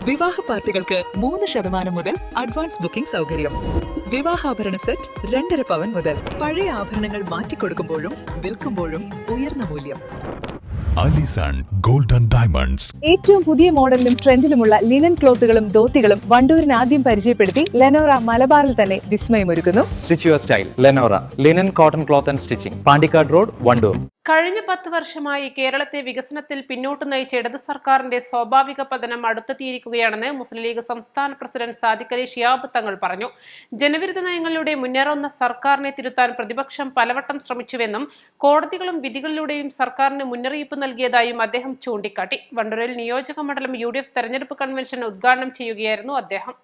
വിവാഹ പാർട്ടികൾക്ക് 3% മുതൽ അഡ്വാൻസ് ബുക്കിംഗ് സൗകര്യം. വിവാഹാഭരണ സെറ്റ് 2.5 പവൻ മുതൽ. പഴയ ആഭരണങ്ങൾ മാറ്റിക്കൊടുക്കുമ്പോഴും വിൽക്കുമ്പോഴും ഉയർന്ന മൂല്യം. Allison golden diamonds. ഏറ്റവും പുതിയ മോഡലിലും ട്രെൻഡിലുമുള്ള ലിനൻ ക്ലോത്തുകളും ധോത്തികളും വണ്ടൂരിന് ആദ്യം പരിചയപ്പെടുത്തി ലെനോറ മലബാറിൽ തന്നെ വിസ്മയമൊരുക്കുന്നു. Stitch your style Lenora linen cotton cloth and stitching, Pandikkad road, Wandoor. കഴിഞ്ഞ 10 വർഷമായി കേരളത്തെ വികസനത്തിൽ പിന്നോട്ട് നയിച്ച ഇടത് സർക്കാരിന്റെ സ്വാഭാവിക പതനം അടുത്തെത്തിയിരിക്കുകയാണെന്ന് മുസ്ലിം ലീഗ് സംസ്ഥാന പ്രസിഡന്റ് സാദിഖ് അലി ശിഹാബ് തങ്ങൾ പറഞ്ഞു. ജനവിരുദ്ധ നയങ്ങളിലൂടെ മുന്നേറുന്ന സർക്കാരിനെ തിരുത്താൻ പ്രതിപക്ഷം പലവട്ടം ശ്രമിച്ചുവെന്നും കോടതികളും വിധികളിലൂടെയും സർക്കാരിന് മുന്നറിയിപ്പ് നൽകിയതായും അദ്ദേഹം ചൂണ്ടിക്കാട്ടി. വണ്ടൂരിൽ നിയോജക മണ്ഡലം UDF തെരഞ്ഞെടുപ്പ് കൺവെൻഷൻ ഉദ്ഘാടനം ചെയ്യുകയായിരുന്നു അദ്ദേഹം.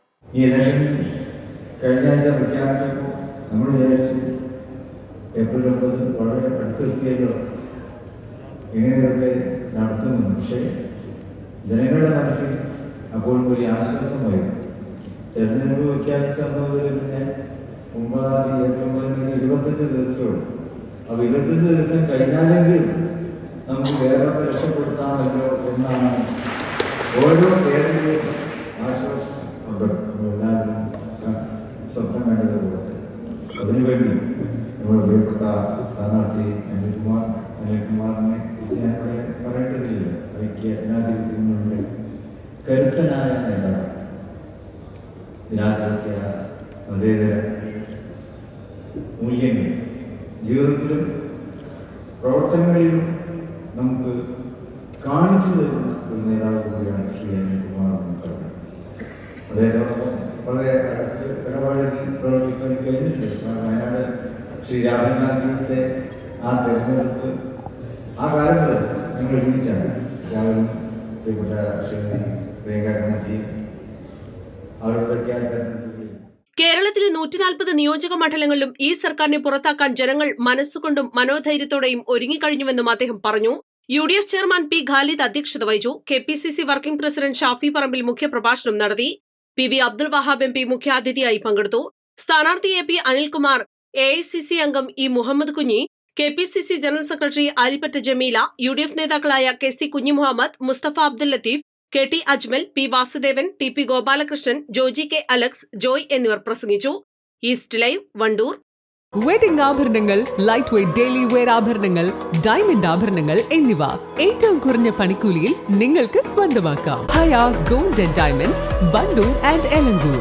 ഏപ്രിൽ 9 വളരെ അടുത്തെത്തിയല്ലോ എങ്ങനെയൊക്കെ നടത്തുന്നു. പക്ഷേ ജനങ്ങളുടെ മനസ്സിൽ അപ്പോൾ വലിയ ആശ്വാസമായിരുന്നു. തെരഞ്ഞെടുപ്പ് പ്രഖ്യാപിച്ചതുപോലെ പിന്നെ 9 ഏപ്രിൽ 25 ദിവസമുള്ളൂ. അപ്പോൾ 25 ദിവസം കഴിഞ്ഞാലെങ്കിലും നമുക്ക് കേരളത്തെ രക്ഷപ്പെടുത്താമല്ലോ എന്നാണ് ഓരോ കേരളീയയും ആശ്വാസം ഉണ്ട്. എല്ലാവരും സ്വപ്നം വേണ്ടതുപോലെ അതിനുവേണ്ടി നമ്മുടെ പ്രിയപ്പെട്ട സ്ഥാനാർത്ഥി അനിൽകുമാറിനെ ഞാൻ പറയേണ്ടതില്ല. ഐക്യ ജനാധിപത്യങ്ങളുടെ കരുത്തനായ നേതാവ്, ജനാധിപത്യ മതേതര മൂല്യങ്ങൾ ജീവിതത്തിലും പ്രവർത്തനങ്ങളിലും നമുക്ക് കാണിച്ചു തരുന്ന ഒരു നേതാവ് കൂടിയാണ് ശ്രീ അനിൽകുമാർ. അദ്ദേഹത്തോടൊപ്പം വളരെ അടുത്ത് ഇടപഴകി പ്രവർത്തിക്കാൻ കഴിഞ്ഞിട്ടുണ്ട്. വയനാട് ശ്രീ രാഹുൽ ഗാന്ധിയുടെ ആ തെരഞ്ഞെടുപ്പ് ആ കാലത്ത് ഞങ്ങൾ ഒരുമിച്ചാണ്. രാഹുലും പ്രിയപ്പെട്ട ശ്രീ പ്രിയങ്ക ഗാന്ധി അവരുടെ കേരളത്തിലെ 140 നിയോജക മണ്ഡലങ്ങളിലും ഈ സർക്കാരിനെ പുറത്താക്കാൻ ജനങ്ങൾ മനസ്സുകൊണ്ടും മനോധൈര്യത്തോടെയും ഒരുങ്ങിക്കഴിഞ്ഞുവെന്നും അദ്ദേഹം പറഞ്ഞു. UDF chairman P. ഖാലിദ് അധ്യക്ഷത വഹിച്ചു. KPCC working president Shafi Parambil മുഖ്യപ്രഭാഷണം നടത്തി. PV അബ്ദുൽ വഹാബ് MP മുഖ്യാതിഥിയായി പങ്കെടുത്തു. സ്ഥാനാർത്ഥി AP അനിൽകുമാർ, AICC അംഗം E. Muhammad Kunhi, KPCC general secretary Alipatta Jameela, UDF നേതാക്കളായ KC Kunhimuhammad, Mustafa Abdul Latheef, KT Ajmal, P. Vasudevan, TP Gopalakrishnan, Joji K. Alex, Joy എന്നിവർ പ്രസംഗിച്ചു. East live, Wandoor. വെഡിംഗ് ആഭരണങ്ങൾ, ലൈറ്റ് വെയ്റ്റ് ഡെയിലി വെയർ ആഭരണങ്ങൾ, ഡയമണ്ട് ആഭരണങ്ങൾ എന്നിവ ഏറ്റവും കുറഞ്ഞ പണിക്കൂലിയിൽ നിങ്ങൾക്ക് സ്വന്തമാക്കാം. Haya golden diamonds, Wandoor and Elankur.